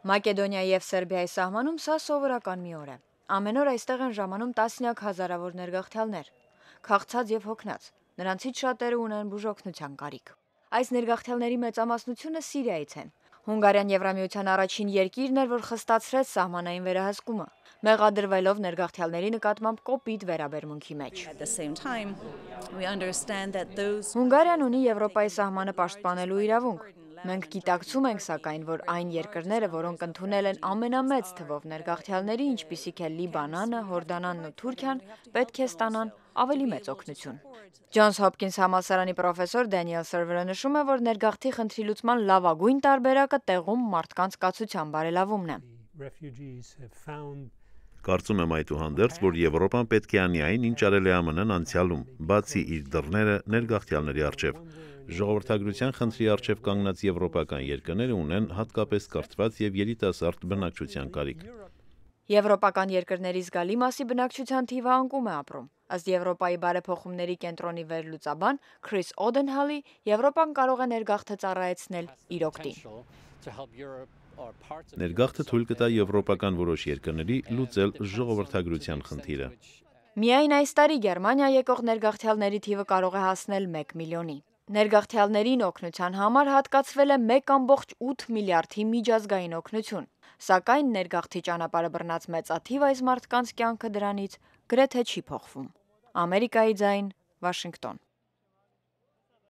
Մակեդոնիայի և Սերբիայի սահմանում սա սովորական մի օր է։ Ամեն օր այստեղ են ժամանում տասնյակ հազարավոր ներգաղթյալներ, քաղցած և հոգնած, նրանցից շատերը ունեն բուժօգնության կարիք։ Այս ներգաղթյալների մեծամասնությունը Սիրիայից են։ Հունգարիան Եվրամիության առաջին երկիրն էր, որ խստացրեց սահմանային վերահսկումը, մեղադրվելով ներգաղթյալների նկատմամբ կոպիտ վերաբերմունքի մեջ։ Հունգարիան ունի Եվրոպայի սահմանը պաշտպանելու իրավունք։ Մենք գիտակցում ենք, սակայն, որ այն երկրները, որոնք ընդունել են ամենամեծ թվով ներգաղթյալների, ինչպիսիք են Լիբանանը, Հորդանանն ու Թուրքիան, պետք է ստանան ավելի մեծ օգնություն։ Ջոնս Հոփքինս համալսարանի պրոֆեսոր Դենիել Սերվերը նշում է, որ ներգաղթի խնդրի լուծման լավագույն տարբերակը տեղում մարդկանց կացության բարելավումն է։ Կարծում եմ այդուհանդերձ, որ Եվրոպան պետք է անի այն, ինչ արել է ԱՄՆ-ն անցյալում, բացի իր դռները ներգաղթյալների առջև։ Ժողովրդագրության խնդրի առջև կանգնած եվրոպական երկրները ունեն հատկապես կրթված և երիտասարդ բնակչության կարիք։ Եվրոպական երկրների զգալի մասի բնակչության թիվը անկում է ապրում։ Ըստ Եվրոպայի բարեփոխումների կենտրոնի վերլուծաբան Քրիս Օդենհալի, Եվրոպան կարող է ներգաղթը ծառայեցնել իր օգտին։ Ներգաղթը թույլ կտա եվրոպական որոշ երկրների լուծել ժողովրդագրության խնդիրը։ Միայն այս տարի Գերմանիա եկող ներգաղթյալների թիվը կարող է հասնել 1 միլիոնի։ Ներգաղթյալներին օգնության համար հատկացվել է 1,8 միլիարդի միջազգային օգնություն, սակայն ներգաղթի ճանապարհը բռնած մեծաթիվ այս մարդկանց կյանքը դրանից գրեթե չի փոխվում։ Ամերիկայի ձայն, Վաշինգտոն։